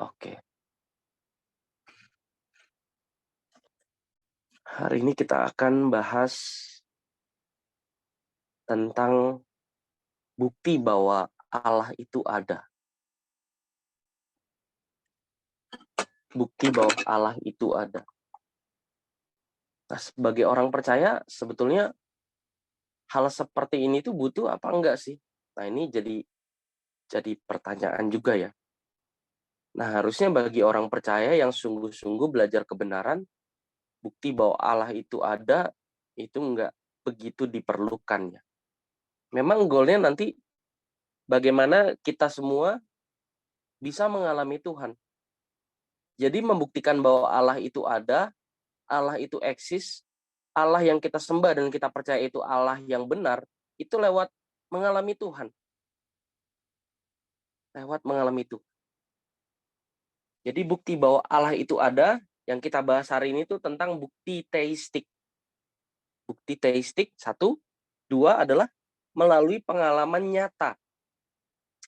Oke, hari ini kita akan bahas tentang bukti bahwa Allah itu ada. Bukti bahwa Allah itu ada. Nah, sebagai orang percaya, sebetulnya hal seperti ini tuh butuh apa enggak sih? Nah, ini jadi pertanyaan juga ya. Nah, harusnya bagi orang percaya yang sungguh-sungguh belajar kebenaran, bukti bahwa Allah itu ada, itu enggak begitu diperlukan ya. Memang goalnya nanti bagaimana kita semua bisa mengalami Tuhan. Jadi membuktikan bahwa Allah itu ada, Allah itu eksis, Allah yang kita sembah dan kita percaya itu Allah yang benar, itu lewat mengalami Tuhan. Lewat mengalami itu. Jadi bukti bahwa Allah itu ada, yang kita bahas hari ini tuh tentang bukti teistik. Bukti teistik, satu. Dua adalah melalui pengalaman nyata,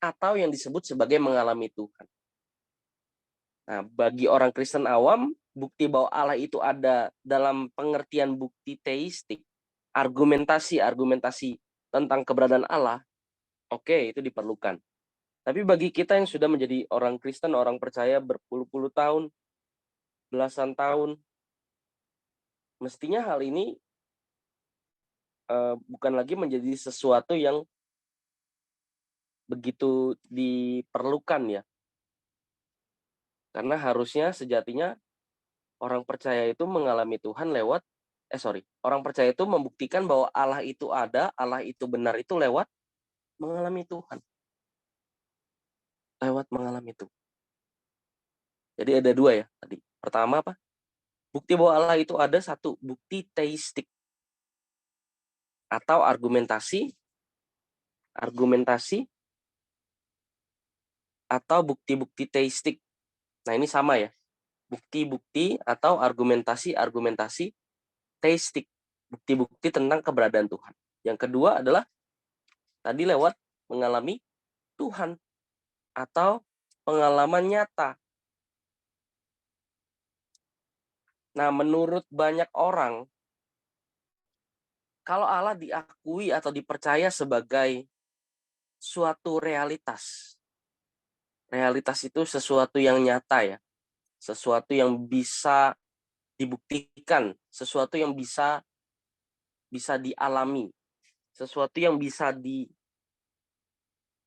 atau yang disebut sebagai mengalami Tuhan. Nah, bagi orang Kristen awam, bukti bahwa Allah itu ada dalam pengertian bukti teistik, argumentasi tentang keberadaan Allah, oke, itu diperlukan. Tapi bagi kita yang sudah menjadi orang Kristen, orang percaya berpuluh-puluh tahun, belasan tahun, mestinya hal ini bukan lagi menjadi sesuatu yang begitu diperlukan ya. Karena harusnya sejatinya orang percaya itu mengalami Tuhan lewat orang percaya itu membuktikan bahwa Allah itu ada, Allah itu benar itu lewat mengalami Tuhan, lewat mengalami itu. Jadi ada dua ya tadi. Pertama apa? Bukti bahwa Allah itu ada, satu, bukti teistik atau argumentasi argumentasi atau bukti-bukti teistik. Nah, ini sama ya. Bukti-bukti atau argumentasi teistik. Bukti-bukti tentang keberadaan Tuhan. Yang kedua adalah tadi lewat mengalami Tuhan atau pengalaman nyata. Nah, menurut banyak orang, kalau Allah diakui atau dipercaya sebagai suatu realitas. Realitas itu sesuatu yang nyata ya. Sesuatu yang bisa dibuktikan, sesuatu yang bisa bisa dialami, sesuatu yang bisa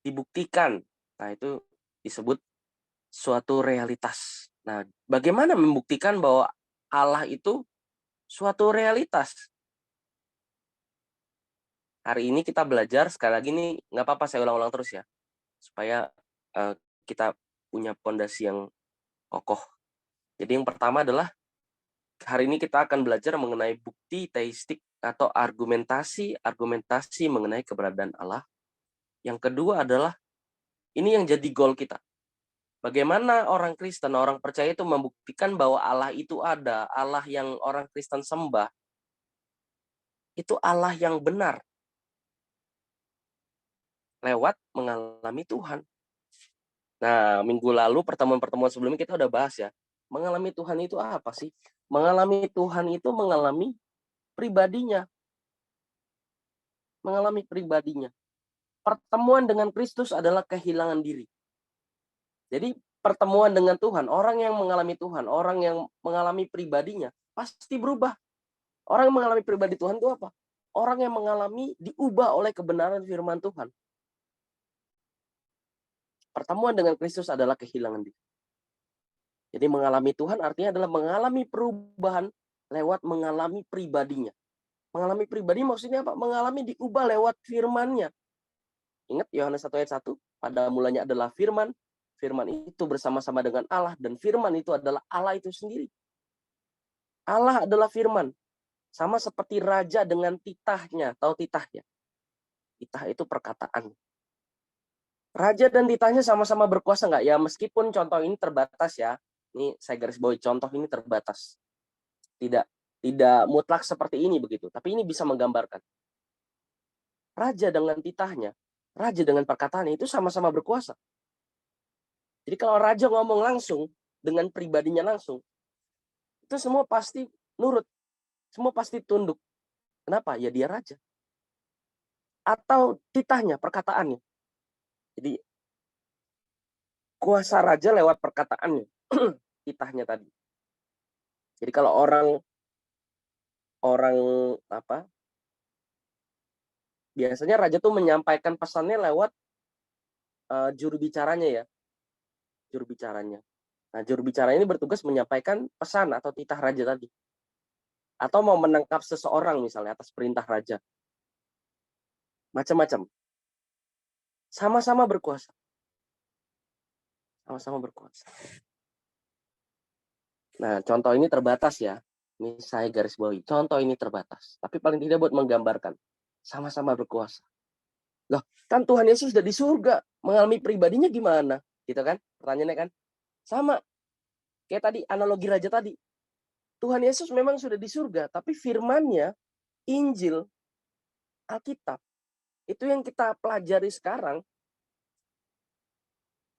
dibuktikan. Nah, itu disebut suatu realitas. Nah, bagaimana membuktikan bahwa Allah itu suatu realitas? Hari ini kita belajar, sekali lagi nih, nggak apa-apa saya ulang-ulang terus ya, supaya kita punya pondasi yang kokoh. Jadi yang pertama adalah, hari ini kita akan belajar mengenai bukti teistik atau argumentasi mengenai keberadaan Allah. Yang kedua adalah, ini yang jadi goal kita. Bagaimana orang Kristen, orang percaya itu membuktikan bahwa Allah itu ada, Allah yang orang Kristen sembah, itu Allah yang benar, lewat mengalami Tuhan. Nah, minggu lalu, pertemuan-pertemuan sebelumnya kita udah bahas ya, mengalami Tuhan itu apa sih? Mengalami Tuhan itu mengalami pribadinya, mengalami pribadinya. Pertemuan dengan Kristus adalah kehilangan diri. Jadi pertemuan dengan Tuhan, orang yang mengalami Tuhan, orang yang mengalami pribadinya, pasti berubah. Orang yang mengalami pribadi Tuhan itu apa? Orang yang mengalami diubah oleh kebenaran firman Tuhan. Pertemuan dengan Kristus adalah kehilangan diri. Jadi mengalami Tuhan artinya adalah mengalami perubahan lewat mengalami pribadinya. Mengalami pribadi maksudnya apa? Mengalami diubah lewat firman-Nya. Ingat Yohanes 1 ayat 1, pada mulanya adalah firman, firman itu bersama-sama dengan Allah, dan firman itu adalah Allah itu sendiri. Allah adalah firman. Sama seperti raja dengan titahnya. Tahu titahnya? Titah itu perkataan. Raja dan titahnya sama-sama berkuasa nggak? Ya meskipun contoh ini terbatas ya. Ini saya garis bawahi, contoh ini terbatas. Tidak tidak mutlak seperti ini begitu. Tapi ini bisa menggambarkan. Raja dengan titahnya, raja dengan perkataannya itu sama-sama berkuasa. Jadi kalau raja ngomong langsung, dengan pribadinya langsung, itu semua pasti nurut, semua pasti tunduk. Kenapa? Ya dia raja. Atau titahnya, perkataannya. Jadi kuasa raja lewat perkataannya, titahnya tadi. Jadi kalau orang apa, biasanya raja tuh menyampaikan pesannya lewat juru bicaranya ya, juru bicaranya. Nah, juru bicara ini bertugas menyampaikan pesan atau titah raja tadi. Atau mau menangkap seseorang misalnya atas perintah raja. Macam-macam. Sama-sama berkuasa. Sama-sama berkuasa. Nah, contoh ini terbatas ya. Ini saya garis bawahi. Contoh ini terbatas. Tapi paling tidak buat menggambarkan. Sama-sama berkuasa. Loh, kan Tuhan Yesus sudah di surga. Mengalami pribadinya gimana? Gitu kan? Pertanyaannya kan? Sama. Kayak tadi, analogi raja tadi. Tuhan Yesus memang sudah di surga. Tapi firman-Nya, Injil, Alkitab, itu yang kita pelajari sekarang,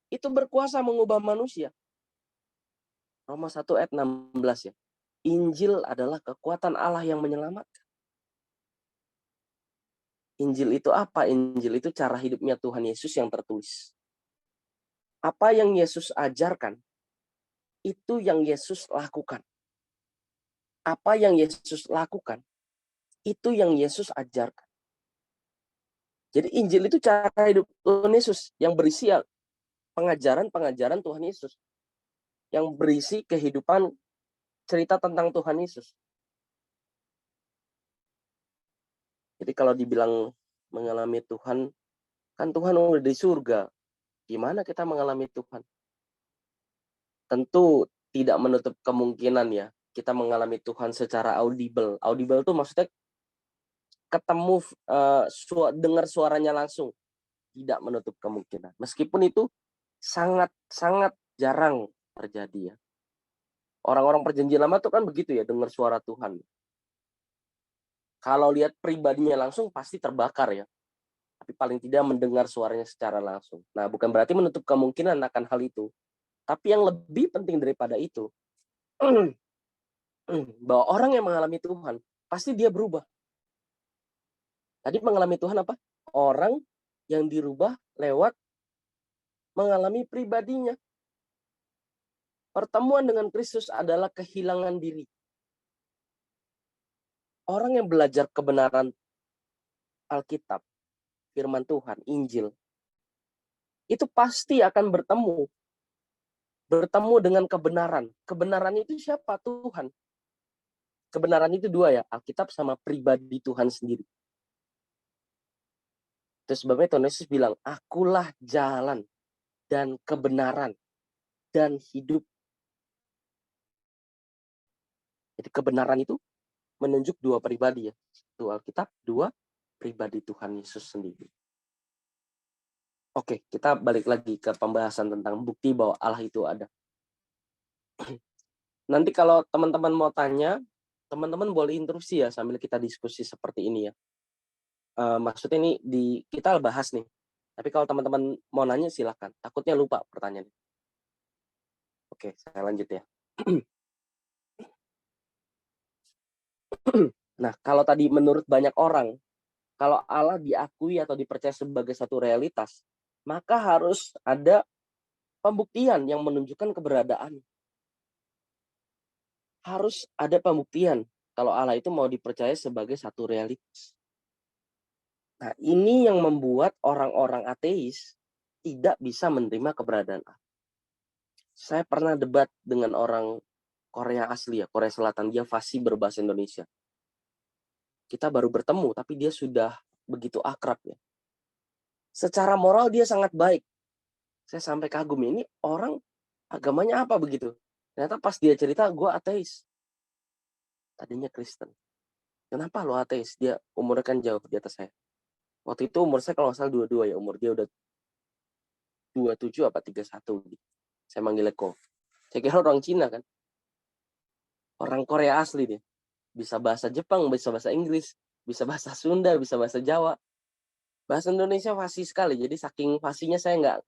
itu berkuasa mengubah manusia. Roma 1 ayat 16 ya. Injil adalah kekuatan Allah yang menyelamatkan. Injil itu apa? Injil itu cara hidupnya Tuhan Yesus yang tertulis. Apa yang Yesus ajarkan, itu yang Yesus lakukan. Apa yang Yesus lakukan, itu yang Yesus ajarkan. Jadi Injil itu cara hidup Tuhan Yesus yang berisi pengajaran-pengajaran Tuhan Yesus. Yang berisi kehidupan cerita tentang Tuhan Yesus. Jadi kalau dibilang mengalami Tuhan, kan Tuhan udah di surga. Gimana kita mengalami Tuhan? Tentu tidak menutup kemungkinan ya, kita mengalami Tuhan secara audible. Audible itu maksudnya ketemu, dengar suaranya langsung. Tidak menutup kemungkinan. Meskipun itu sangat-sangat jarang terjadi ya. Orang-orang perjanjian lama tuh kan begitu ya, dengar suara Tuhan. Kalau lihat pribadinya langsung pasti terbakar ya. Tapi paling tidak mendengar suaranya secara langsung. Nah, bukan berarti menutup kemungkinan akan hal itu. Tapi yang lebih penting daripada itu, bahwa orang yang mengalami Tuhan, pasti dia berubah. Tadi mengalami Tuhan apa? Orang yang dirubah lewat mengalami pribadinya. Pertemuan dengan Kristus adalah kehilangan diri. Orang yang belajar kebenaran Alkitab, firman Tuhan, Injil, itu pasti akan bertemu dengan kebenaran. Kebenaran itu siapa? Tuhan. Kebenaran itu dua ya, Alkitab sama pribadi Tuhan sendiri. Terus sebabnya Tuhan Yesus bilang, akulah jalan dan kebenaran dan hidup. Jadi kebenaran itu menunjuk dua pribadi ya. Satu Alkitab, dua pribadi Tuhan Yesus sendiri. Oke, kita balik lagi ke pembahasan tentang bukti bahwa Allah itu ada. Nanti kalau teman-teman mau tanya, teman-teman boleh interupsi ya sambil kita diskusi seperti ini ya. Maksudnya ini kita bahas nih. Tapi kalau teman-teman mau nanya silakan. Takutnya lupa pertanyaannya. Oke, saya lanjut ya. Nah, kalau tadi menurut banyak orang, kalau Allah diakui atau dipercaya sebagai satu realitas, maka harus ada pembuktian yang menunjukkan keberadaan. Harus ada pembuktian kalau Allah itu mau dipercaya sebagai satu realitas. Nah, ini yang membuat orang-orang ateis tidak bisa menerima keberadaan Allah. Saya pernah debat dengan orang Korea asli ya, Korea Selatan. Dia fasih berbahasa Indonesia. Kita baru bertemu, tapi dia sudah begitu akrab ya. Secara moral dia sangat baik. Saya sampai kagum, ini orang agamanya apa begitu. Ternyata pas dia cerita, gue ateis. Tadinya Kristen. Kenapa lo ateis? Dia umurnya kan jauh di atas saya. Waktu itu umur saya kalau nggak salah 22 ya. Umur dia udah 27 apa 31. Saya manggilnya Ko. Saya kira orang Cina kan. Orang Korea asli dia. Bisa bahasa Jepang, bisa bahasa Inggris, bisa bahasa Sunda, bisa bahasa Jawa. Bahasa Indonesia fasih sekali. Jadi saking fasihnya saya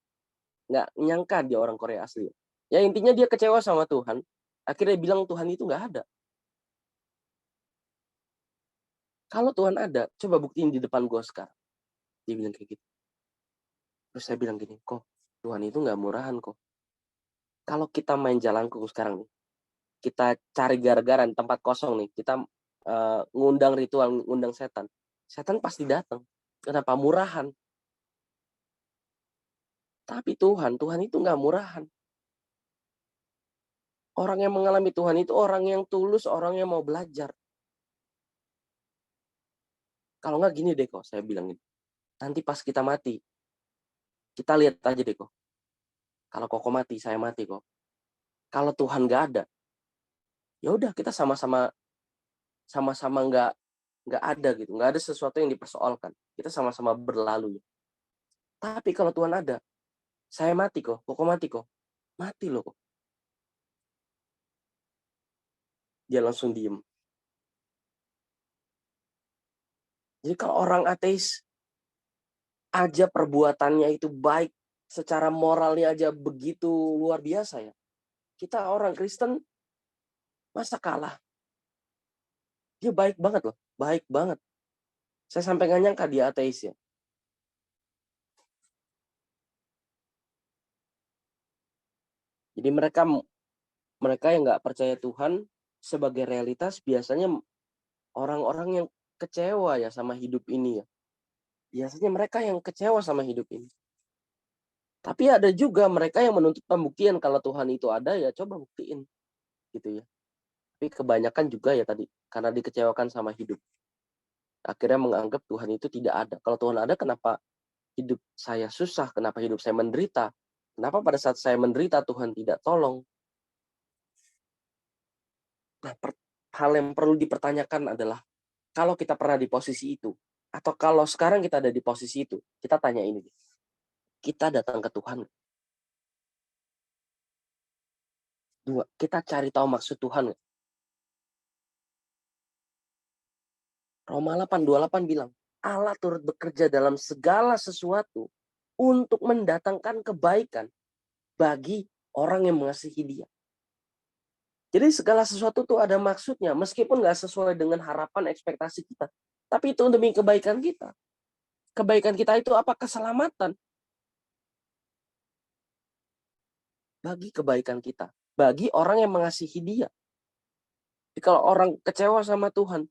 nggak nyangka dia orang Korea asli. Ya intinya dia kecewa sama Tuhan, akhirnya bilang Tuhan itu nggak ada. Kalau Tuhan ada, coba buktiin di depan gue sekarang. Dia bilang kayak gitu. Terus saya bilang gini, kok Tuhan itu nggak murahan kok. Kalau kita main jalangkung sekarang nih, kita cari gara-gara di tempat kosong nih, kita ngundang ritual, ngundang setan. Setan pasti datang. Kenapa? Murahan. Tapi Tuhan itu nggak murahan. Orang yang mengalami Tuhan itu orang yang tulus, orang yang mau belajar. Kalau nggak gini deh kok, saya bilang gitu. Nanti pas kita mati, kita lihat aja deh kok. Kalau Koko mati, saya mati kok. Kalau Tuhan nggak ada, ya udah kita sama-sama nggak ada gitu, nggak ada sesuatu yang dipersoalkan. Kita sama-sama berlalu. Tapi kalau Tuhan ada, saya mati kok, Koko mati kok, mati loh kok. Dia langsung diem. Jadi kalau orang ateis aja perbuatannya itu baik, secara moralnya aja begitu luar biasa ya. Kita orang Kristen masa kalah? Dia baik banget loh, baik banget. Saya sampai nggak nyangka dia ateis ya. Jadi mereka yang nggak percaya Tuhan sebagai realitas biasanya orang-orang yang kecewa ya sama hidup ini ya. Biasanya mereka yang kecewa sama hidup ini. Tapi ada juga mereka yang menuntut pembuktian kalau Tuhan itu ada ya coba buktiin gitu ya. Tapi kebanyakan juga ya tadi karena dikecewakan sama hidup. Akhirnya menganggap Tuhan itu tidak ada. Kalau Tuhan ada kenapa hidup saya susah? Kenapa hidup saya menderita? Kenapa pada saat saya menderita Tuhan tidak tolong? Nah, hal yang perlu dipertanyakan adalah kalau kita pernah di posisi itu, atau kalau sekarang kita ada di posisi itu, kita tanya ini. Kita datang ke Tuhan. Dua, kita cari tahu maksud Tuhan. Roma 8:28 bilang, Allah turut bekerja dalam segala sesuatu untuk mendatangkan kebaikan bagi orang yang mengasihi Dia. Jadi segala sesuatu tuh ada maksudnya, meskipun nggak sesuai dengan harapan ekspektasi kita. Tapi itu demi kebaikan kita. Kebaikan kita itu apa? Keselamatan. Bagi kebaikan kita. Bagi orang yang mengasihi Dia. Jadi kalau orang kecewa sama Tuhan,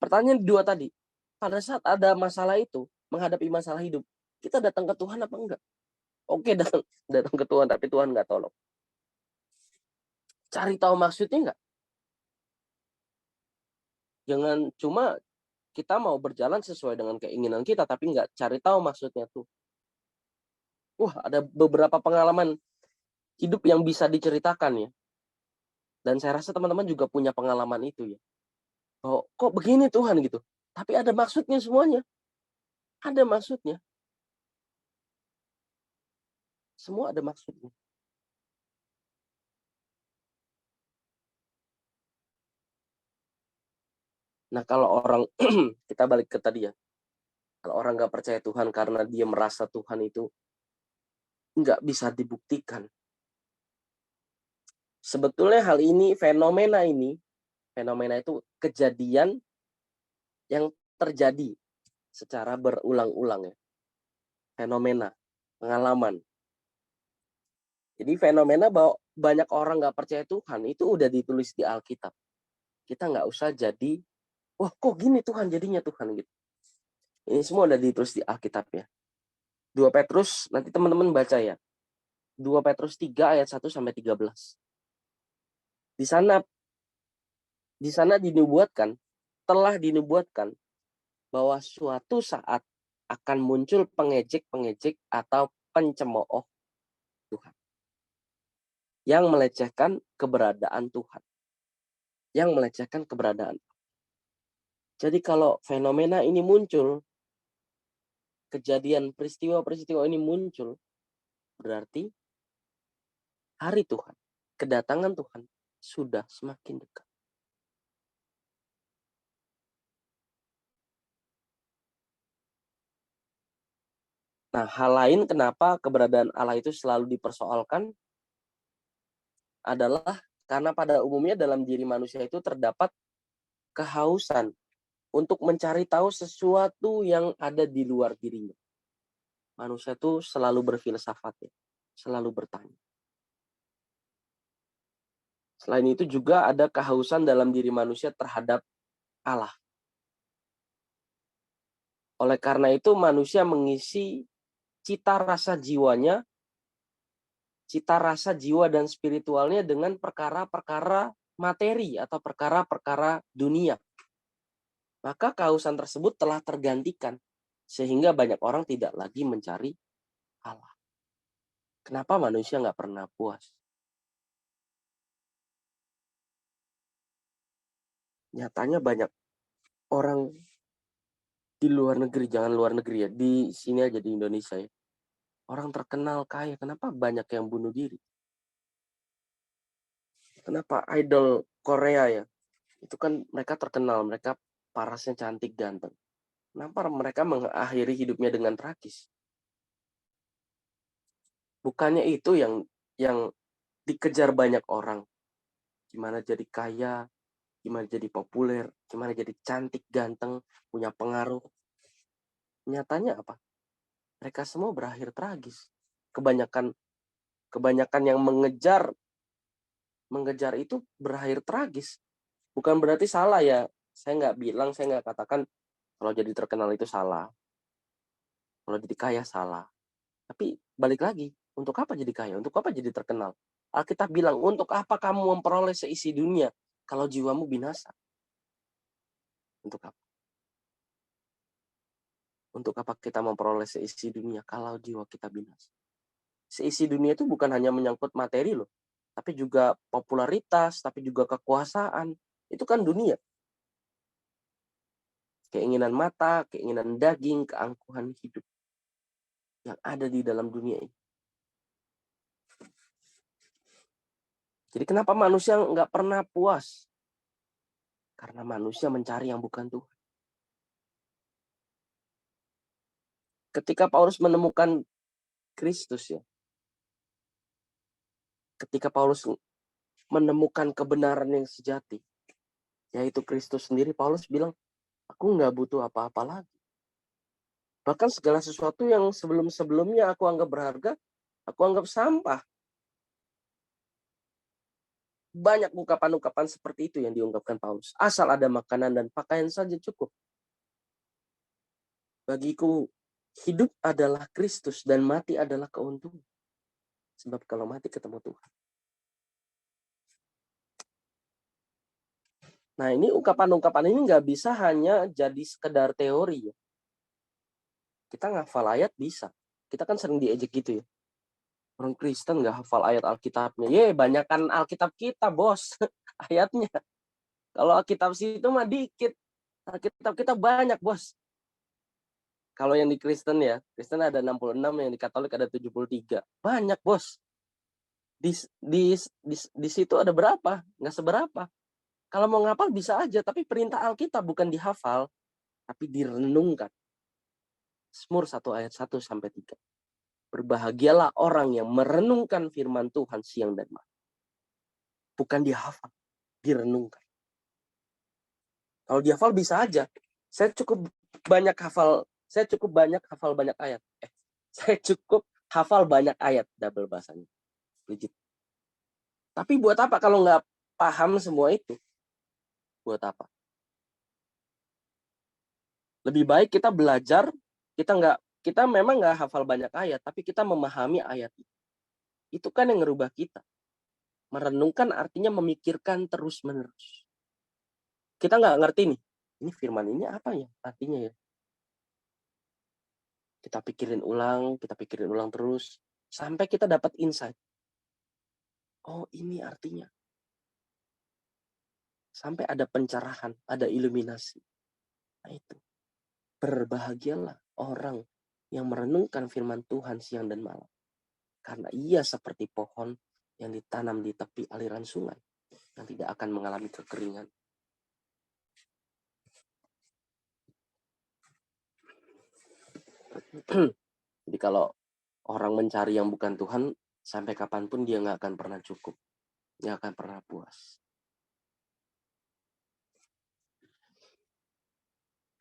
pertanyaan dua tadi, pada saat ada masalah itu, menghadapi masalah hidup, kita datang ke Tuhan apa enggak? Oke, datang ke Tuhan, tapi Tuhan nggak tolong. Cari tahu maksudnya enggak? Jangan cuma kita mau berjalan sesuai dengan keinginan kita, tapi nggak cari tahu maksudnya tuh. Wah, ada beberapa pengalaman hidup yang bisa diceritakan ya. Dan saya rasa teman-teman juga punya pengalaman itu ya. Oh, kok begini Tuhan gitu. Tapi ada maksudnya semuanya. Ada maksudnya. Semua ada maksudnya. Nah, kalau orang kita balik ke tadi ya. Kalau orang nggak percaya Tuhan karena dia merasa Tuhan itu nggak bisa dibuktikan. Sebetulnya hal ini, fenomena itu kejadian yang terjadi secara berulang-ulang ya. Fenomena, pengalaman. Jadi fenomena bahwa banyak orang nggak percaya Tuhan itu udah ditulis di Alkitab. Kita nggak usah jadi, wah kok gini Tuhan jadinya Tuhan gitu. Ini semua udah ditulis di Alkitab ya. 2 Petrus, nanti teman-teman baca ya. 2 Petrus 3 ayat 1 sampai 13. Di sana telah dinubuatkan bahwa suatu saat akan muncul pengejek-pengejek atau pencemooh Tuhan yang melecehkan keberadaan Tuhan. Yang melecehkan keberadaan. Jadi kalau fenomena ini muncul, kejadian peristiwa-peristiwa ini muncul, berarti hari Tuhan, kedatangan Tuhan sudah semakin dekat. Nah, hal lain kenapa keberadaan Allah itu selalu dipersoalkan adalah karena pada umumnya dalam diri manusia itu terdapat kehausan untuk mencari tahu sesuatu yang ada di luar dirinya. Manusia itu selalu berfilsafat ya, selalu bertanya. Selain itu juga ada kehausan dalam diri manusia terhadap Allah. Oleh karena itu manusia mengisi cita rasa jiwanya, cita rasa jiwa dan spiritualnya dengan perkara-perkara materi atau perkara-perkara dunia. Maka kehausan tersebut telah tergantikan sehingga banyak orang tidak lagi mencari Allah. Kenapa manusia nggak pernah puas? Nyatanya banyak orang di luar negeri, jangan luar negeri ya, di sini aja di Indonesia ya. Orang terkenal kaya, kenapa banyak yang bunuh diri? Kenapa idol Korea ya? Itu kan mereka terkenal, mereka parasnya cantik, ganteng. Kenapa mereka mengakhiri hidupnya dengan tragis? Bukannya itu yang dikejar banyak orang. Gimana jadi kaya, gimana jadi populer, gimana jadi cantik, ganteng, punya pengaruh. Nyatanya apa? Mereka semua berakhir tragis. Kebanyakan yang mengejar itu berakhir tragis. Bukan berarti salah ya. Saya nggak katakan kalau jadi terkenal itu salah. Kalau jadi kaya salah. Tapi balik lagi, untuk apa jadi kaya? Untuk apa jadi terkenal? Alkitab bilang, untuk apa kamu memperoleh seisi dunia kalau jiwamu binasa? Untuk apa? Untuk apa kita memperoleh seisi dunia kalau jiwa kita binasa? Seisi dunia itu bukan hanya menyangkut materi loh, tapi juga popularitas, tapi juga kekuasaan. Itu kan dunia. Keinginan mata, keinginan daging, keangkuhan hidup yang ada di dalam dunia ini. Jadi kenapa manusia nggak pernah puas? Karena manusia mencari yang bukan Tuhan. Ketika Paulus menemukan Kristus ya, ketika Paulus menemukan kebenaran yang sejati, yaitu Kristus sendiri, Paulus bilang, aku nggak butuh apa-apa lagi. Bahkan segala sesuatu yang sebelum-sebelumnya aku anggap berharga, aku anggap sampah. Banyak ungkapan-ungkapan seperti itu yang diungkapkan Paulus. Asal ada makanan dan pakaian saja cukup. Bagiku, hidup adalah Kristus dan mati adalah keuntungan. Sebab kalau mati ketemu Tuhan. Nah, ini ungkapan-ungkapan ini nggak bisa hanya jadi sekedar teori ya. Kita ngafal ayat bisa. Kita kan sering diejek gitu ya. Orang Kristen nggak hafal ayat Alkitabnya. Banyakan Alkitab kita, bos. Ayatnya. Kalau Alkitab situ mah dikit. Alkitab kita banyak, bos. Kalau yang di Kristen ya, Kristen ada 66, yang di Katolik ada 73. Banyak, bos. Di situ ada berapa? Nggak seberapa. Kalau mau ngapal bisa aja, tapi perintah Alkitab bukan dihafal, tapi direnungkan. Mazmur 1 ayat 1 sampai 3. Berbahagialah orang yang merenungkan firman Tuhan siang dan malam. Bukan dihafal, direnungkan. Kalau dihafal bisa aja. Saya cukup banyak hafal banyak ayat. Saya cukup hafal banyak ayat, double bahasanya. Legit. Tapi buat apa kalau nggak paham semua itu? Buat apa? Lebih baik kita belajar, kita memang nggak hafal banyak ayat, tapi kita memahami ayat itu. Itu kan yang ngerubah kita. Merenungkan artinya memikirkan terus-menerus. Kita nggak ngerti nih, ini firman ini apa ya artinya ya? Kita pikirin ulang terus, sampai kita dapat insight. Oh, ini artinya. Sampai ada pencerahan, ada iluminasi. Nah itu. Berbahagialah orang yang merenungkan firman Tuhan siang dan malam. Karena ia seperti pohon yang ditanam di tepi aliran sungai, yang tidak akan mengalami kekeringan. Jadi kalau orang mencari yang bukan Tuhan, sampai kapanpun dia nggak akan pernah cukup. Nggak akan pernah puas.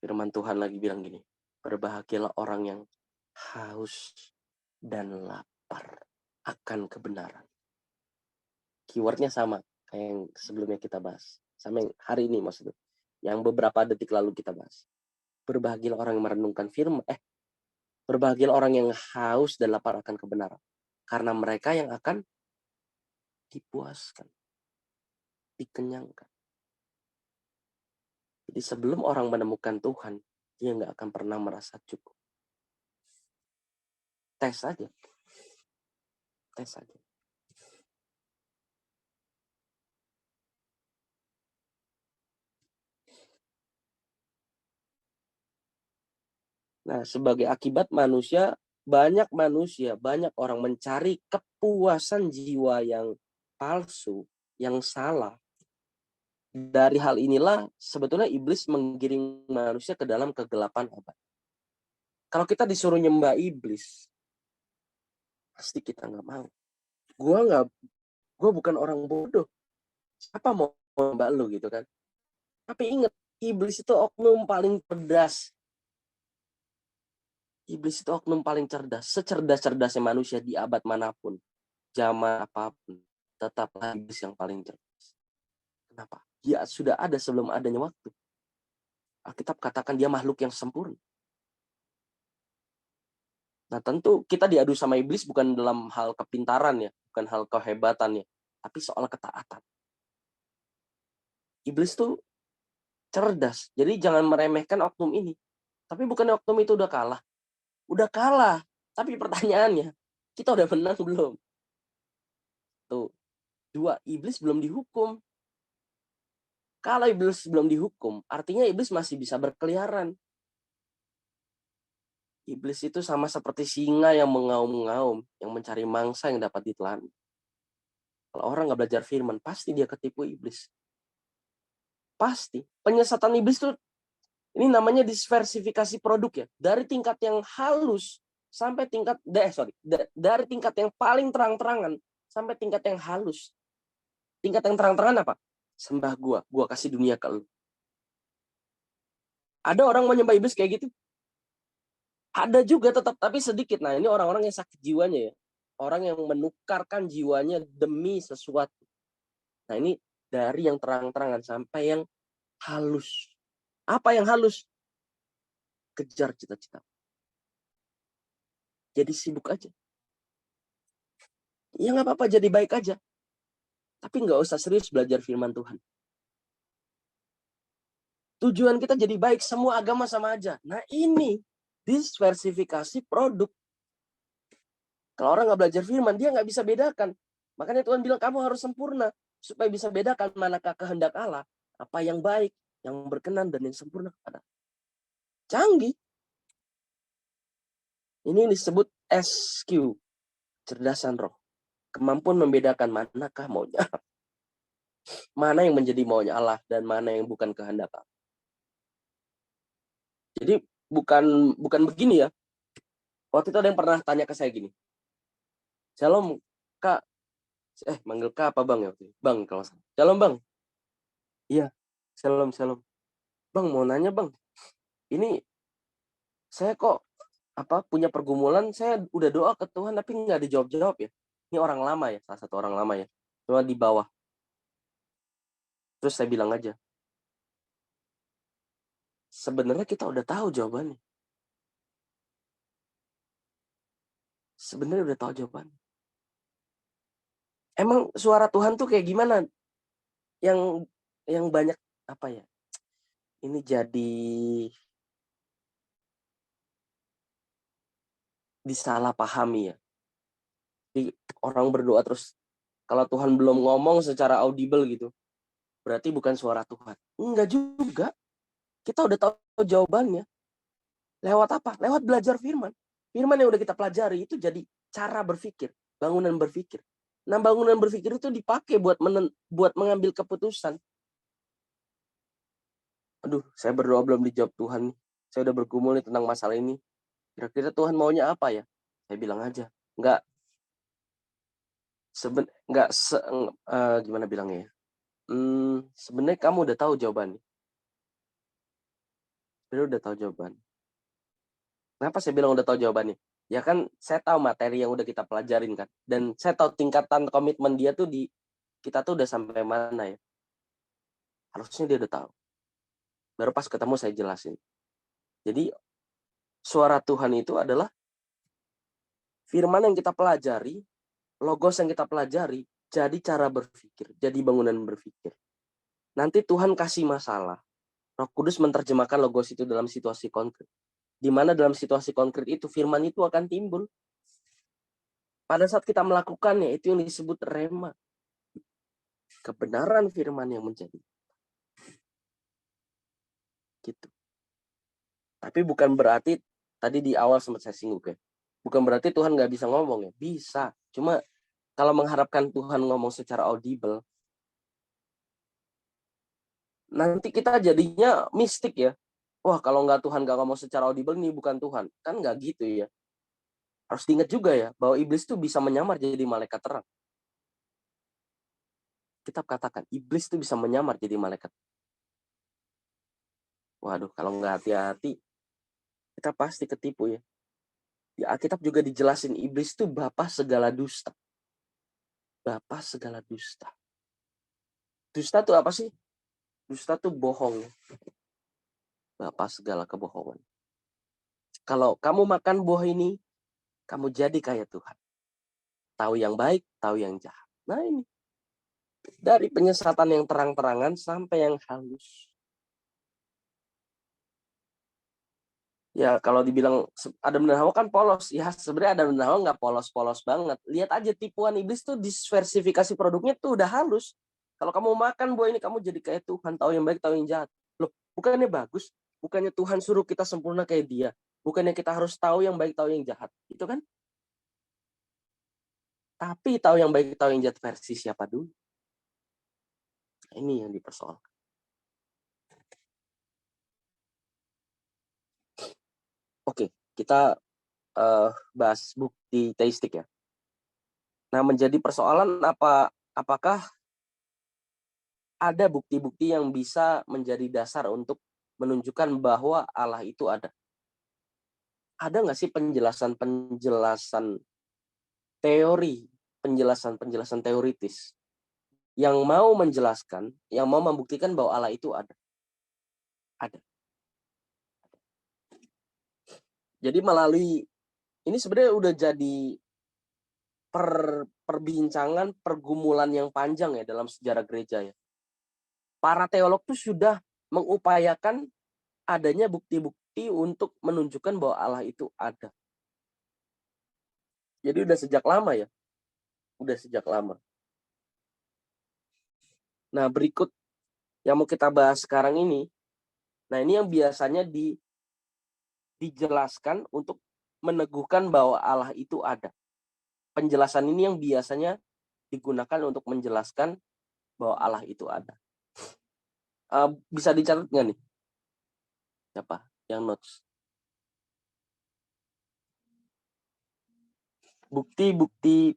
Firman Tuhan lagi bilang gini, berbahagialah orang yang haus dan lapar akan kebenaran. Keywordnya sama kayak yang sebelumnya kita bahas. Sama yang hari ini maksudnya. Yang beberapa detik lalu kita bahas. Berbahagialah orang yang merenungkan firman. Berbahagialah orang yang haus dan lapar akan kebenaran. Karena mereka yang akan dipuaskan. Dikenyangkan. Jadi sebelum orang menemukan Tuhan, dia nggak akan pernah merasa cukup. Tes aja. Tes aja. Nah, sebagai akibat banyak orang mencari kepuasan jiwa yang palsu, yang salah. Dari hal inilah sebetulnya iblis menggiring manusia ke dalam kegelapan abad. Kalau kita disuruh nyembah iblis, pasti kita nggak mau. Gue bukan orang bodoh. Siapa mau nyembah lu gitu kan? Tapi ingat, iblis itu oknum paling cerdas. Iblis itu oknum paling cerdas. Secerdas-cerdasnya manusia di abad manapun, zaman apapun, tetaplah iblis yang paling cerdas. Kenapa? Dia sudah ada sebelum adanya waktu. Alkitab katakan dia makhluk yang sempurna. Nah, tentu kita diadu sama iblis bukan dalam hal kepintaran ya, bukan hal kehebatan ya, tapi soal ketaatan. Iblis tuh cerdas. Jadi jangan meremehkan oknum ini. Tapi bukan oknum itu udah kalah. Udah kalah. Tapi pertanyaannya, kita udah menang belum? Tuh. 2, iblis belum dihukum. Kalau iblis belum dihukum, artinya iblis masih bisa berkeliaran. Iblis itu sama seperti singa yang mengaum-ngaum, yang mencari mangsa yang dapat ditelan. Kalau orang nggak belajar firman, pasti dia ketipu iblis. Pasti. Penyesatan iblis tuh, ini namanya diversifikasi produk ya. Dari tingkat yang halus, sampai dari tingkat yang paling terang-terangan, sampai tingkat yang halus. Tingkat yang terang-terangan apa? Sembah gua kasih dunia ke lu. Ada orang menyembah iblis kayak gitu? Ada juga tetap, tapi sedikit. Nah, ini orang-orang yang sakit jiwanya ya. Orang yang menukarkan jiwanya demi sesuatu. Nah, ini dari yang terang-terangan sampai yang halus. Apa yang halus? Kejar cita-cita. Jadi sibuk aja. Ya nggak apa-apa, jadi baik aja. Tapi nggak usah serius belajar firman Tuhan. Tujuan kita jadi baik, semua agama sama aja. Nah, ini diversifikasi produk. Kalau orang nggak belajar firman, dia nggak bisa bedakan. Makanya Tuhan bilang kamu harus sempurna. Supaya bisa bedakan manakah kehendak Allah. Apa yang baik, yang berkenan, dan yang sempurna kepada. Canggih. Ini disebut SQ. Cerdasan roh. Kemampuan membedakan manakah maunya. Mana yang menjadi maunya Allah, dan mana yang bukan kehendak Allah. Jadi bukan begini ya. Waktu itu ada yang pernah tanya ke saya gini. Shalom, Kak. Manggil Kak apa Bang ya? Bang kalau salah. Shalom Bang. Iya, shalom. Bang, mau nanya Bang. Ini saya kok punya pergumulan, saya udah doa ke Tuhan tapi nggak dijawab-jawab ya. Ini orang lama ya, salah satu orang lama ya. Cuma di bawah. Terus saya bilang aja, sebenarnya kita udah tahu jawabannya. Sebenarnya udah tahu jawabannya. Emang suara Tuhan tuh kayak gimana? Yang banyak apa ya? Ini jadi disalahpahami ya. Jadi orang berdoa terus kalau Tuhan belum ngomong secara audible gitu, berarti bukan suara Tuhan. Enggak juga. Kita udah tahu jawabannya. Lewat apa? Lewat belajar firman. Firman yang udah kita pelajari itu jadi cara berpikir, bangunan berpikir. Nah, bangunan berpikir itu dipakai buat mengambil keputusan. Aduh, saya berdoa belum dijawab Tuhan nih. Saya udah bergumul nih tentang masalah ini. Kira-kira Tuhan maunya apa ya? Saya bilang aja, nggak gimana bilangnya ya, sebenarnya kamu udah tahu jawabannya, sebenarnya udah tahu jawabannya. Kenapa saya bilang udah tahu jawabannya? Ya kan saya tahu materi yang udah kita pelajarin kan, dan saya tahu tingkatan komitmen dia tuh kita tuh udah sampai mana ya. Harusnya dia udah tahu. Baru pas ketemu saya jelasin. Jadi suara Tuhan itu adalah firman yang kita pelajari, logos yang kita pelajari, jadi cara berpikir, jadi bangunan berpikir. Nanti Tuhan kasih masalah, Roh Kudus menerjemahkan logos itu dalam situasi konkret. Di mana dalam situasi konkret itu firman itu akan timbul. Pada saat kita melakukannya, itu yang disebut rema. Kebenaran firman yang menjadi. Gitu. Tapi bukan berarti, tadi di awal sempat saya singgung ya, bukan berarti Tuhan nggak bisa ngomong ya. Bisa. Cuma kalau mengharapkan Tuhan ngomong secara audible, nanti kita jadinya mistik ya. Wah, kalau nggak Tuhan nggak ngomong secara audible, ini bukan Tuhan. Kan nggak gitu ya. Harus diingat juga ya, bahwa iblis itu bisa menyamar jadi malaikat terang. Kitab katakan, iblis itu bisa menyamar jadi malaikat. Waduh, kalau nggak hati-hati, kita pasti ketipu ya. Di Alkitab juga dijelasin, iblis itu bapa segala dusta. Bapa segala dusta. Dusta itu apa sih? Dusta itu bohong. Bapa segala kebohongan. Kalau kamu makan buah ini, kamu jadi kayak Tuhan. Tahu yang baik, tahu yang jahat. Nah ini. Dari penyesatan yang terang-terangan sampai yang halus. Ya kalau dibilang Adam dan Hawa kan polos. Ya sebenarnya Adam dan Hawa nggak polos-polos banget. Lihat aja tipuan iblis tuh, diversifikasi produknya tuh udah halus. Kalau kamu makan buah ini, kamu jadi kayak Tuhan. Tahu yang baik, tahu yang jahat. Loh, bukannya bagus? Bukannya Tuhan suruh kita sempurna kayak dia? Bukannya kita harus tahu yang baik, tahu yang jahat? Itu kan? Tapi tahu yang baik, tahu yang jahat versi siapa dulu? Ini yang dipersoalkan. Oke, kita bahas bukti teistik ya. Nah, menjadi persoalan apakah ada bukti-bukti yang bisa menjadi dasar untuk menunjukkan bahwa Allah itu ada? Ada nggak sih penjelasan-penjelasan teori, penjelasan-penjelasan teoritis yang mau menjelaskan, yang mau membuktikan bahwa Allah itu ada? Ada. Jadi melalui ini sebenarnya udah jadi perbincangan, pergumulan yang panjang ya dalam sejarah gereja ya. Para teolog tuh sudah mengupayakan adanya bukti-bukti untuk menunjukkan bahwa Allah itu ada. Jadi udah sejak lama ya. Udah sejak lama. Nah, berikut yang mau kita bahas sekarang ini. Nah, ini yang biasanya dijelaskan untuk meneguhkan bahwa Allah itu ada. Penjelasan ini yang biasanya digunakan untuk menjelaskan bahwa Allah itu ada. Bisa dicatat nggak nih? Siapa yang notes? Bukti-bukti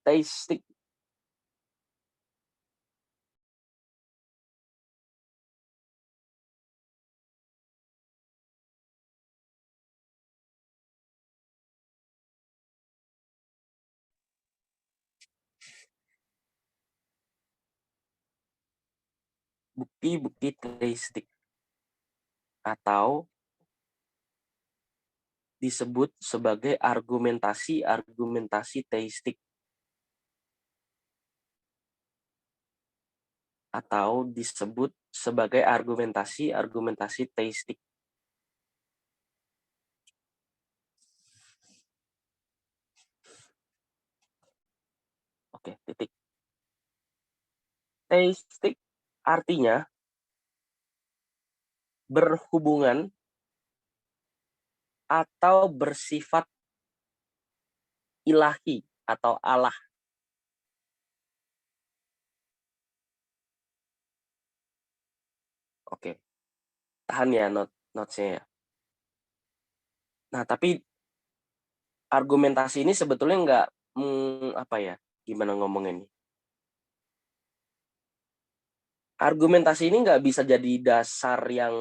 teistik. Bukti-bukti teistik. Atau disebut sebagai argumentasi-argumentasi teistik. Atau disebut sebagai argumentasi-argumentasi teistik. Oke, titik. Teistik artinya berhubungan atau bersifat ilahi atau Allah. Oke, tahan ya notes-nya ya. Nah, tapi argumentasi ini sebetulnya nggak, apa ya, gimana ngomongnya nih, argumentasi ini nggak bisa jadi dasar yang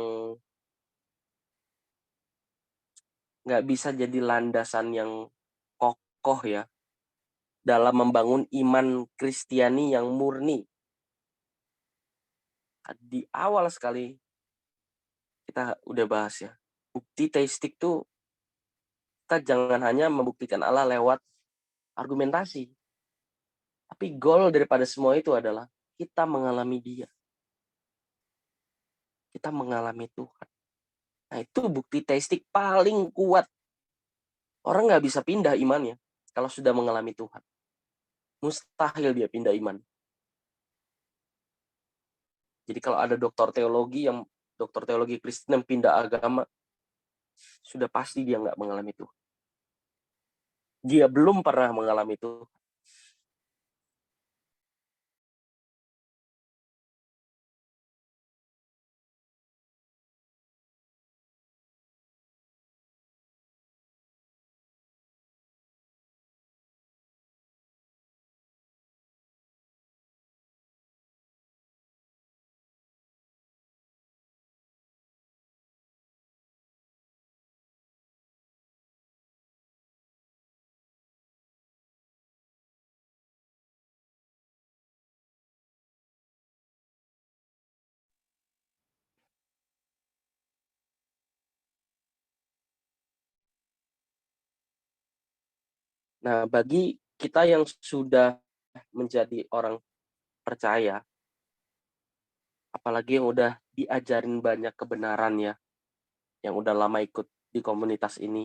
nggak bisa jadi landasan yang kokoh ya, dalam membangun iman Kristiani yang murni. Di awal sekali kita udah bahas ya, bukti teistik tuh kita jangan hanya membuktikan Allah lewat argumentasi, tapi goal daripada semua itu adalah kita mengalami Dia, kita mengalami Tuhan. Nah, itu bukti teistik paling kuat. Orang nggak bisa pindah imannya kalau sudah mengalami Tuhan. Mustahil dia pindah iman. Jadi kalau ada doktor teologi Kristen yang pindah agama, sudah pasti dia nggak mengalami Tuhan. Dia belum pernah mengalami Tuhan. Nah, bagi kita yang sudah menjadi orang percaya, apalagi yang udah diajarin banyak kebenaran ya, yang udah lama ikut di komunitas ini,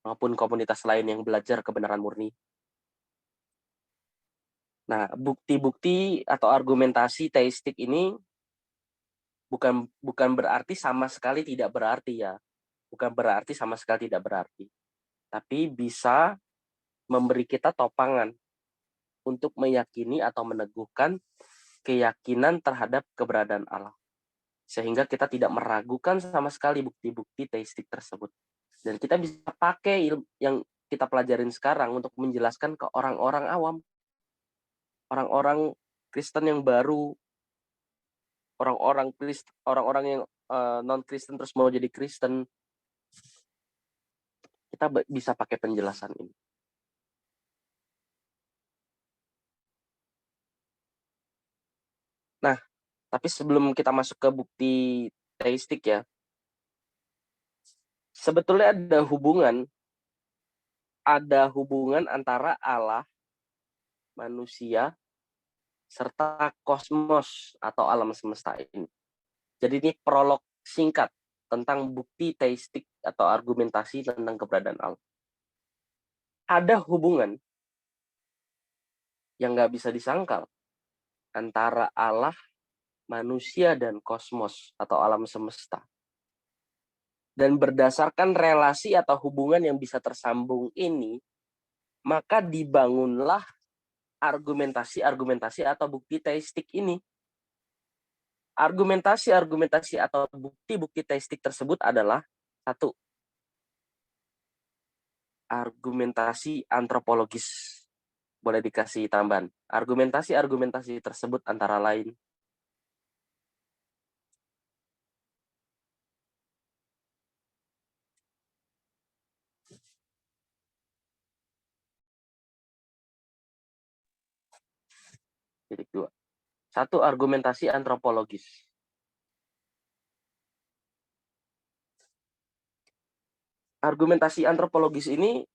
maupun komunitas lain yang belajar kebenaran murni. Nah, bukti-bukti atau argumentasi teistik ini bukan berarti sama sekali tidak berarti ya. Bukan berarti sama sekali tidak berarti. Tapi bisa memberi kita topangan untuk meyakini atau meneguhkan keyakinan terhadap keberadaan Allah. Sehingga kita tidak meragukan sama sekali bukti-bukti teistik tersebut. Dan kita bisa pakai yang kita pelajarin sekarang untuk menjelaskan ke orang-orang awam, orang-orang Kristen yang baru, orang-orang yang non Kristen terus mau jadi Kristen. Kita bisa pakai penjelasan ini. Nah, tapi sebelum kita masuk ke bukti teistik ya, sebetulnya ada hubungan antara Allah, manusia, serta kosmos atau alam semesta ini. Jadi ini prolog singkat tentang bukti teistik atau argumentasi tentang keberadaan Allah. Ada hubungan yang nggak bisa disangkal antara Allah, manusia, dan kosmos atau alam semesta. Dan berdasarkan relasi atau hubungan yang bisa tersambung ini, maka dibangunlah argumentasi atau bukti teistik ini. Argumentasi atau bukti-bukti teistik tersebut adalah satu, argumentasi antropologis. Boleh dikasih tambahan. Argumentasi tersebut antara lain titik dua. Satu, argumentasi antropologis. Argumentasi antropologis ini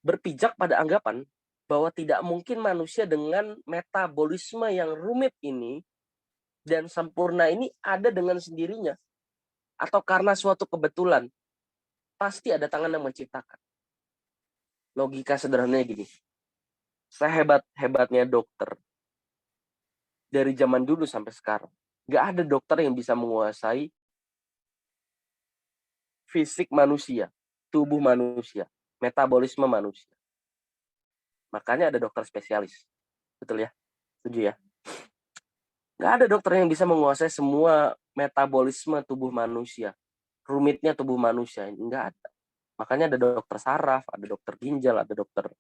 berpijak pada anggapan bahwa tidak mungkin manusia dengan metabolisme yang rumit ini dan sempurna ini ada dengan sendirinya atau karena suatu kebetulan. Pasti ada tangan yang menciptakan. Logika sederhananya gini, sehebat-hebatnya dokter dari zaman dulu sampai sekarang, nggak ada dokter yang bisa menguasai fisik manusia, tubuh manusia, metabolisme manusia. Makanya ada dokter spesialis. Betul ya? Setuju ya? Nggak ada dokter yang bisa menguasai semua metabolisme tubuh manusia. Rumitnya tubuh manusia. Nggak ada. Makanya ada dokter saraf, ada dokter ginjal, ada dokter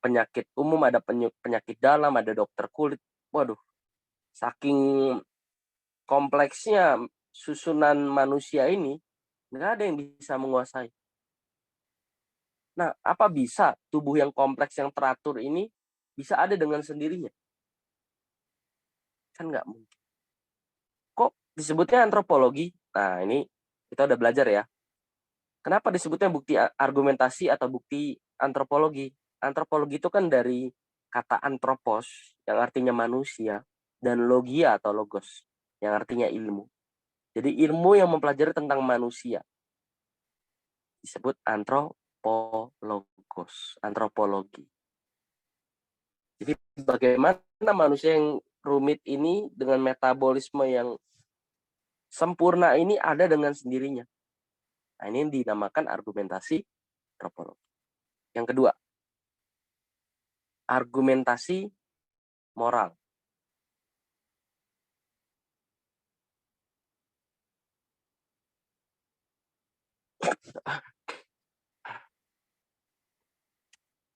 penyakit umum, ada penyakit dalam, ada dokter kulit. Waduh, saking kompleksnya susunan manusia ini, nggak ada yang bisa menguasai. Nah, apa bisa tubuh yang kompleks yang teratur ini bisa ada dengan sendirinya? Kan nggak mungkin. Kok disebutnya antropologi? Nah, ini kita udah belajar ya. Kenapa disebutnya bukti argumentasi atau bukti antropologi? Antropologi itu kan dari kata antropos yang artinya manusia dan logia atau logos yang artinya ilmu. Jadi ilmu yang mempelajari tentang manusia disebut antropologi. Jadi bagaimana manusia yang rumit ini dengan metabolisme yang sempurna ini ada dengan sendirinya. Nah, ini yang dinamakan argumentasi antropologi. Yang kedua, argumentasi moral.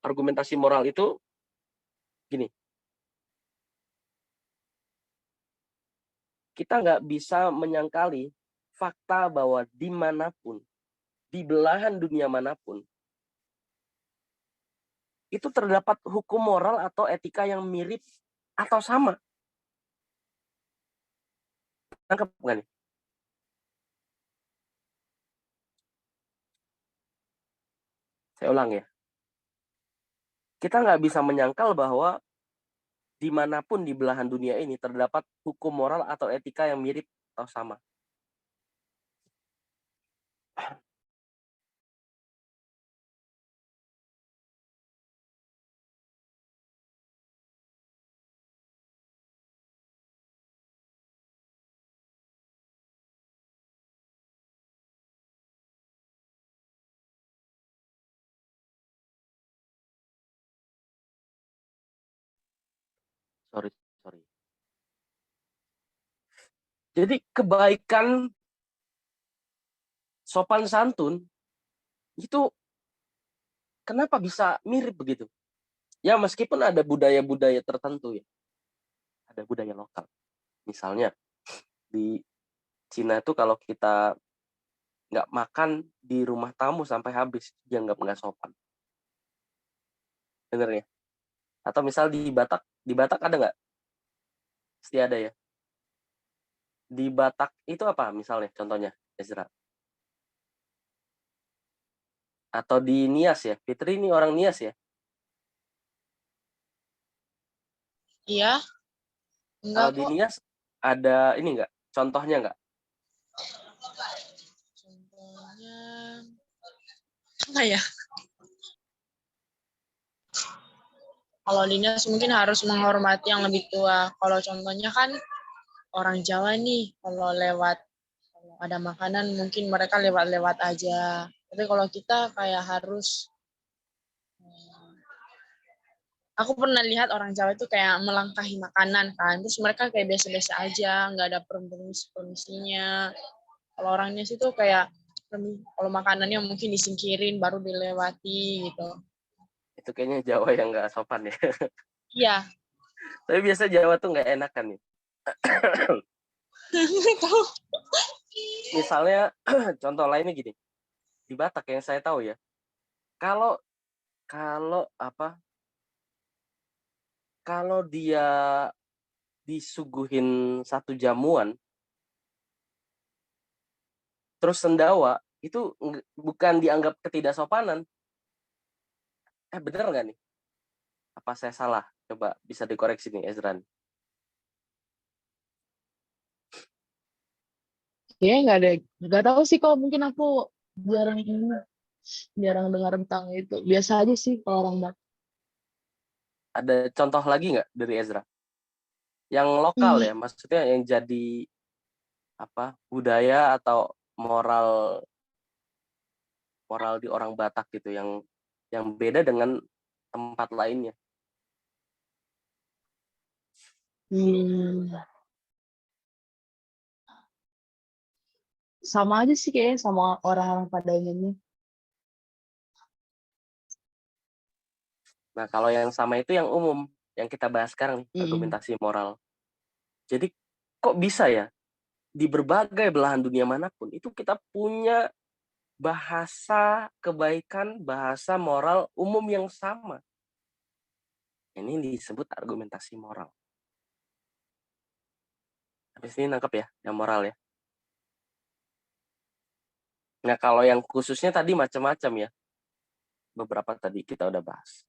Argumentasi moral itu gini, kita nggak bisa menyangkali fakta bahwa dimanapun, di belahan dunia manapun, itu terdapat hukum moral atau etika yang mirip atau sama. Tangkap nggak nih? Saya ulang ya. Kita nggak bisa menyangkal bahwa dimanapun di belahan dunia ini terdapat hukum moral atau etika yang mirip atau sama. Sorry, sorry. Jadi kebaikan sopan santun itu kenapa bisa mirip begitu? Ya meskipun ada budaya-budaya tertentu ya, ada budaya lokal. Misalnya di Cina itu kalau kita nggak makan di rumah tamu sampai habis, dianggap nggak sopan. Bener ya? Atau misal di Batak ada nggak? Pasti ada ya. Di Batak itu apa misalnya contohnya, Ezra? Atau di Nias ya? Fitri ini orang Nias ya? Iya, Kalau enggak di kok. Nias ada ini nggak? Contohnya nggak? Contohnya apa ya? Kalau dinas mungkin harus menghormati yang lebih tua. Kalau contohnya kan orang Jawa nih, kalau ada makanan mungkin mereka lewat-lewat aja. Tapi kalau kita kayak harus, aku pernah lihat orang Jawa itu kayak melangkahi makanan kan, terus mereka kayak biasa-biasa aja, nggak ada permisinya. Kalau orangnya situ kayak kalau makanannya mungkin disingkirin baru dilewati gitu. Itu kayaknya Jawa yang nggak sopan ya. Iya. Tapi biasa Jawa tuh nggak enakan nih. Misalnya contoh lainnya gini. Di Batak yang saya tahu ya. Kalau kalau apa? Kalau dia disuguhin satu jamuan terus sendawa itu bukan dianggap ketidaksopanan. Bener nggak nih? Apa saya salah? Coba bisa dikoreksi nih Ezran. Kayaknya nggak tahu sih, kok mungkin aku jarang jarang dengar tentang itu. Biasa aja sih kalau orang Batak. Ada contoh lagi nggak dari Ezra? Yang lokal ya, Hmm. maksudnya yang jadi apa budaya atau moral moral di orang Batak gitu yang beda dengan tempat lainnya. Hmm. Sama aja sih kayaknya sama orang-orang pada umumnya. Nah, kalau yang sama itu yang umum, yang kita bahas sekarang nih, Mm-mm. argumentasi moral. Jadi kok bisa ya di berbagai belahan dunia manapun itu kita punya bahasa kebaikan, bahasa moral umum yang sama. Ini disebut argumentasi moral. Habis ini nangkep ya, yang moral ya. Nah, kalau yang khususnya tadi macam-macam ya. Beberapa tadi kita udah bahas.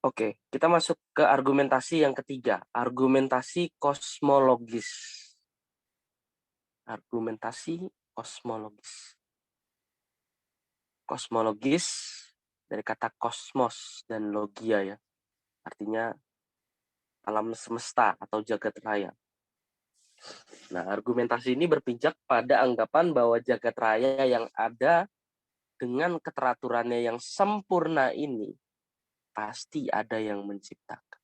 Oke, kita masuk ke argumentasi yang ketiga, argumentasi kosmologis. Argumentasi kosmologis. Kosmologis dari kata kosmos dan logia ya. Artinya alam semesta atau jagat raya. Nah, argumentasi ini berpijak pada anggapan bahwa jagat raya yang ada dengan keteraturannya yang sempurna ini pasti ada yang menciptakan.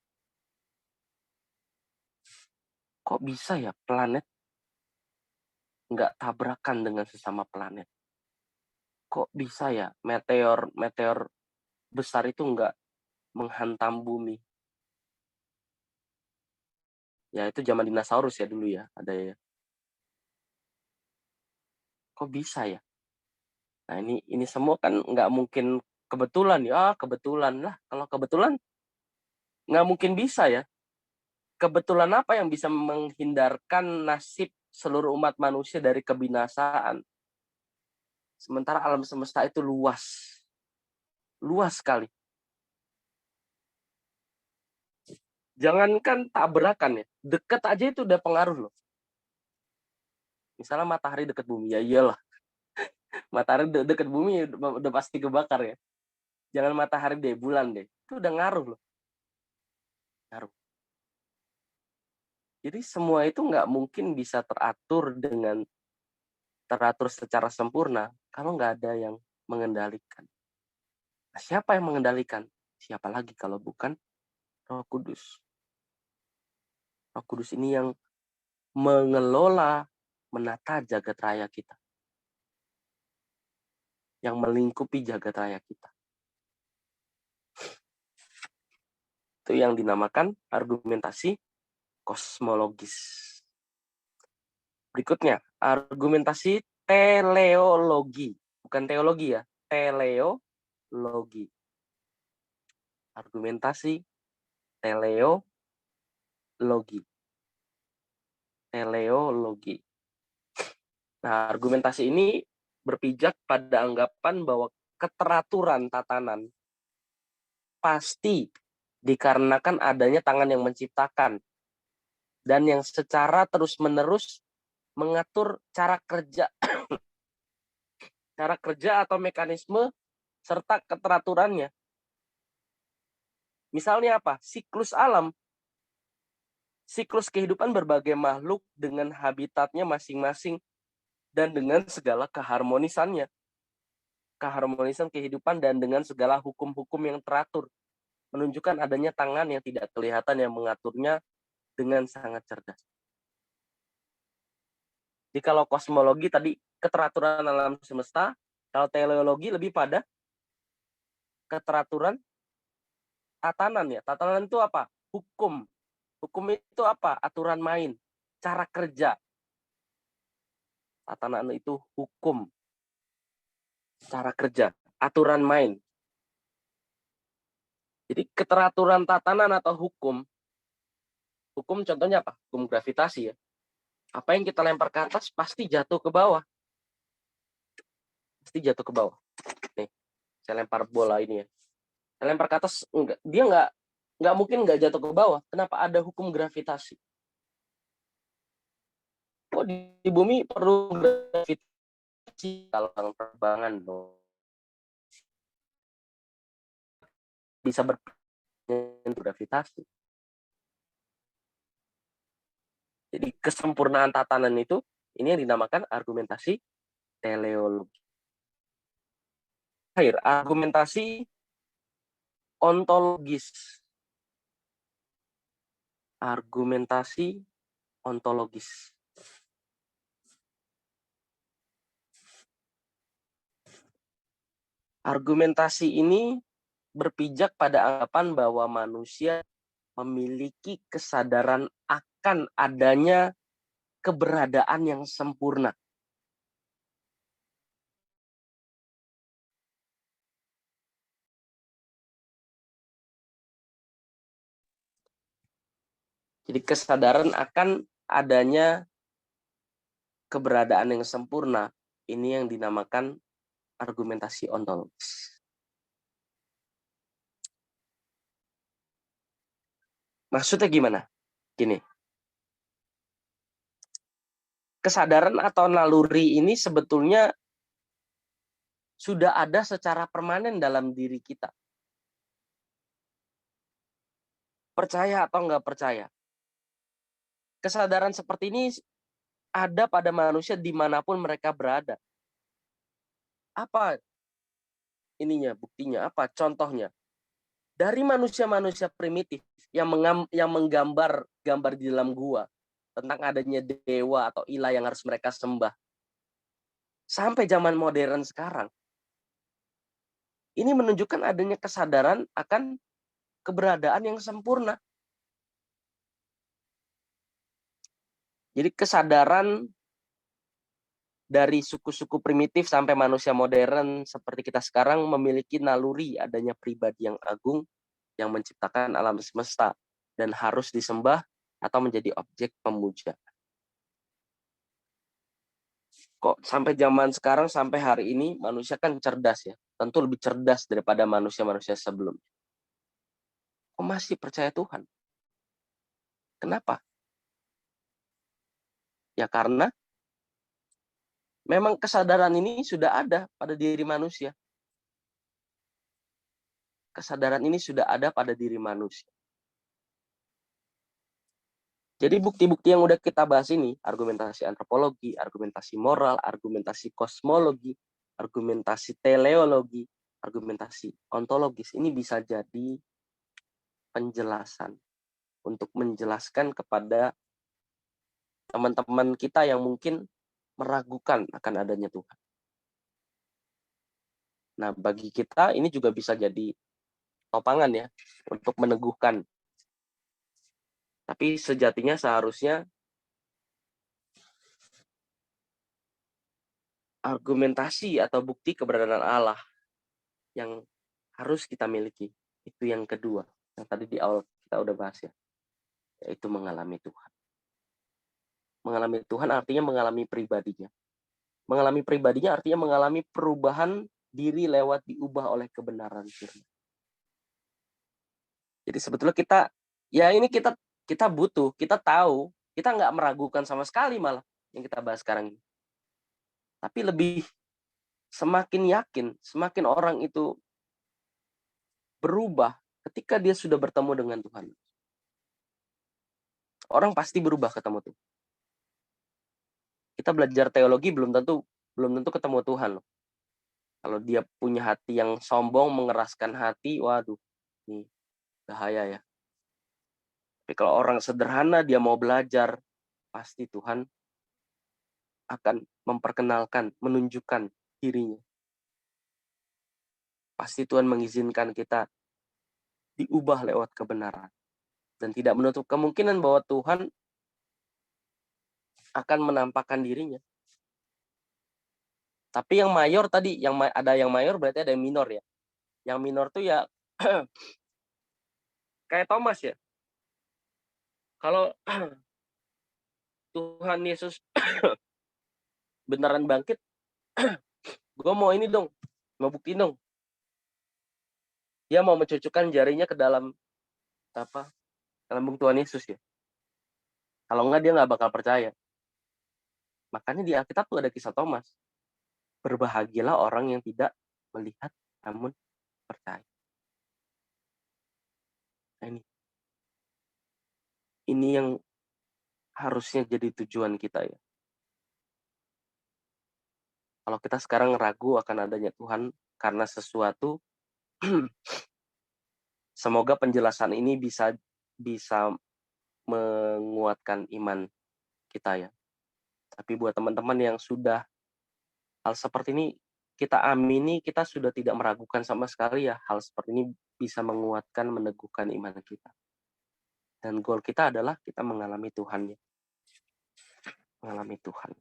Kok bisa ya planet nggak tabrakan dengan sesama planet? Kok bisa ya meteor besar itu nggak menghantam bumi? Ya itu zaman dinosaurus ya dulu ya, ada ya. Kok bisa ya? Nah ini semua kan nggak mungkin kebetulan ya, kebetulan lah. Kalau kebetulan nggak mungkin bisa ya. Kebetulan apa yang bisa menghindarkan nasib seluruh umat manusia dari kebinasaan? Sementara alam semesta itu luas. Luas sekali. Jangankan tabrakan ya, deket aja itu udah pengaruh loh. Misalnya matahari dekat bumi, ya iyalah. Matahari dekat bumi udah pasti kebakar ya. Jangan matahari deh, bulan deh. Itu udah ngaruh loh. Ngaruh. Jadi semua itu nggak mungkin bisa teratur secara sempurna kalau nggak ada yang mengendalikan. Nah, siapa yang mengendalikan? Siapa lagi kalau bukan Roh Kudus. Roh Kudus ini yang mengelola, menata jagat raya kita. Yang melingkupi jagat raya kita. Itu yang dinamakan argumentasi kosmologis. Berikutnya, argumentasi teleologi. Bukan teologi ya, teleologi. Argumentasi teleologi. Teleologi. Nah, argumentasi ini berpijak pada anggapan bahwa keteraturan tatanan pasti dikarenakan adanya tangan yang menciptakan dan yang secara terus-menerus mengatur cara kerja atau mekanisme serta keteraturannya. Misalnya apa? Siklus alam. Siklus kehidupan berbagai makhluk dengan habitatnya masing-masing dan dengan segala keharmonisannya. Keharmonisan kehidupan dan dengan segala hukum-hukum yang teratur. Menunjukkan adanya tangan yang tidak kelihatan yang mengaturnya dengan sangat cerdas. Jadi kalau kosmologi tadi keteraturan alam semesta, kalau teleologi lebih pada keteraturan tatanan ya. Tatanan itu apa? Hukum. Hukum itu apa? Aturan main, cara kerja. Tatanan itu hukum, cara kerja, aturan main. Jadi keteraturan tatanan atau hukum contohnya apa? Hukum gravitasi ya. Apa yang kita lempar ke atas pasti jatuh ke bawah. Pasti jatuh ke bawah. Nih, saya lempar bola ini ya. Saya lempar ke atas, dia nggak mungkin nggak jatuh ke bawah. Kenapa? Ada hukum gravitasi. Kok di bumi perlu gravitasi kalau penerbangan dong? Bisa gravitasi. Jadi kesempurnaan tatanan itu ini yang dinamakan argumentasi teleologi. Akhir, argumentasi ontologis. Argumentasi ontologis. Argumentasi ini berpijak pada anggapan bahwa manusia memiliki kesadaran akan adanya keberadaan yang sempurna. Jadi kesadaran akan adanya keberadaan yang sempurna, ini yang dinamakan argumentasi ontologis. Maksudnya gimana? Gini, kesadaran atau naluri ini sebetulnya sudah ada secara permanen dalam diri kita. Percaya atau nggak percaya. Kesadaran seperti ini ada pada manusia dimanapun mereka berada. Apa ininya, buktinya, apa contohnya? Dari manusia-manusia primitif yang menggambar di dalam gua tentang adanya dewa atau ilah yang harus mereka sembah. Sampai zaman modern sekarang. Ini menunjukkan adanya kesadaran akan keberadaan yang sempurna. Jadi kesadaran dari suku-suku primitif sampai manusia modern seperti kita sekarang memiliki naluri adanya pribadi yang agung yang menciptakan alam semesta dan harus disembah atau menjadi objek pemuja. Kok sampai zaman sekarang, sampai hari ini, manusia kan cerdas ya. Tentu lebih cerdas daripada manusia-manusia sebelumnya. Kok masih percaya Tuhan? Kenapa? Ya karena memang kesadaran ini sudah ada pada diri manusia. Kesadaran ini sudah ada pada diri manusia. Jadi bukti-bukti yang udah kita bahas ini, argumentasi antropologi, argumentasi moral, argumentasi kosmologi, argumentasi teleologi, argumentasi ontologis, ini bisa jadi penjelasan untuk menjelaskan kepada teman-teman kita yang mungkin meragukan akan adanya Tuhan. Nah, bagi kita ini juga bisa jadi topangan ya untuk meneguhkan. Tapi sejatinya seharusnya argumentasi atau bukti keberadaan Allah yang harus kita miliki. Itu yang kedua. Yang tadi di awal kita udah bahas ya. Yaitu mengalami Tuhan. Mengalami Tuhan artinya mengalami pribadinya. Mengalami pribadinya artinya mengalami perubahan diri lewat diubah oleh kebenaran firman. Jadi sebetulnya kita butuh, kita tahu, kita nggak meragukan sama sekali malah yang kita bahas sekarang ini. Tapi lebih semakin yakin, semakin orang itu berubah ketika dia sudah bertemu dengan Tuhan. Orang pasti berubah ketemu Tuhan. Kita belajar teologi belum tentu ketemu Tuhan loh. Kalau dia punya hati yang sombong, mengeraskan hati, waduh, ini bahaya ya. Tapi kalau orang sederhana dia mau belajar, pasti Tuhan akan memperkenalkan, menunjukkan dirinya. Pasti Tuhan mengizinkan kita diubah lewat kebenaran. Dan tidak menutup kemungkinan bahwa Tuhan akan menampakkan dirinya. Tapi yang mayor tadi, ada yang mayor berarti ada yang minor ya. Yang minor tuh ya kayak Thomas ya. Kalau Tuhan Yesus beneran bangkit, gue mau ini dong, mau buktiin dong. Dia mau mencucukkan jarinya ke dalam lambung Tuhan Yesus ya. Kalau enggak dia nggak bakal percaya. Makanya di Alkitab tuh ada kisah Thomas. Berbahagialah orang yang tidak melihat namun percaya. Nah, ini yang harusnya jadi tujuan kita ya. Kalau kita sekarang ragu akan adanya Tuhan karena sesuatu, semoga penjelasan ini bisa menguatkan iman kita ya. Tapi buat teman-teman yang sudah hal seperti ini kita amini, kita sudah tidak meragukan sama sekali ya, hal seperti ini bisa menguatkan, meneguhkan iman kita. Dan goal kita adalah kita mengalami Tuhan ya. Mengalami Tuhan.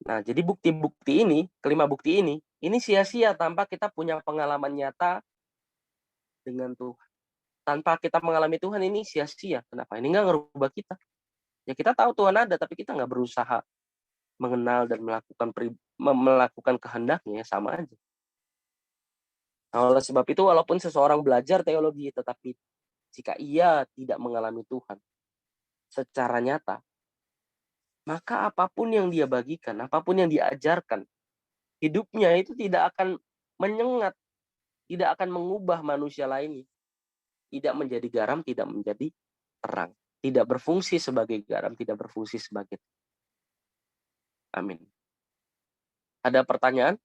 Nah, jadi bukti-bukti ini, kelima bukti ini sia-sia tanpa kita punya pengalaman nyata dengan Tuhan. Tanpa kita mengalami Tuhan ini sia-sia. Kenapa? Ini nggak ngerubah kita. Ya kita tahu Tuhan ada, tapi kita nggak berusaha mengenal dan melakukan kehendaknya, ya sama aja. Nah, oleh sebab itu, walaupun seseorang belajar teologi, tetapi jika ia tidak mengalami Tuhan secara nyata, maka apapun yang dia bagikan, apapun yang diajarkan, hidupnya itu tidak akan menyengat, tidak akan mengubah manusia lainnya. Tidak menjadi garam, tidak menjadi terang. Tidak berfungsi sebagai garam, tidak berfungsi sebagai. Amin. Ada pertanyaan?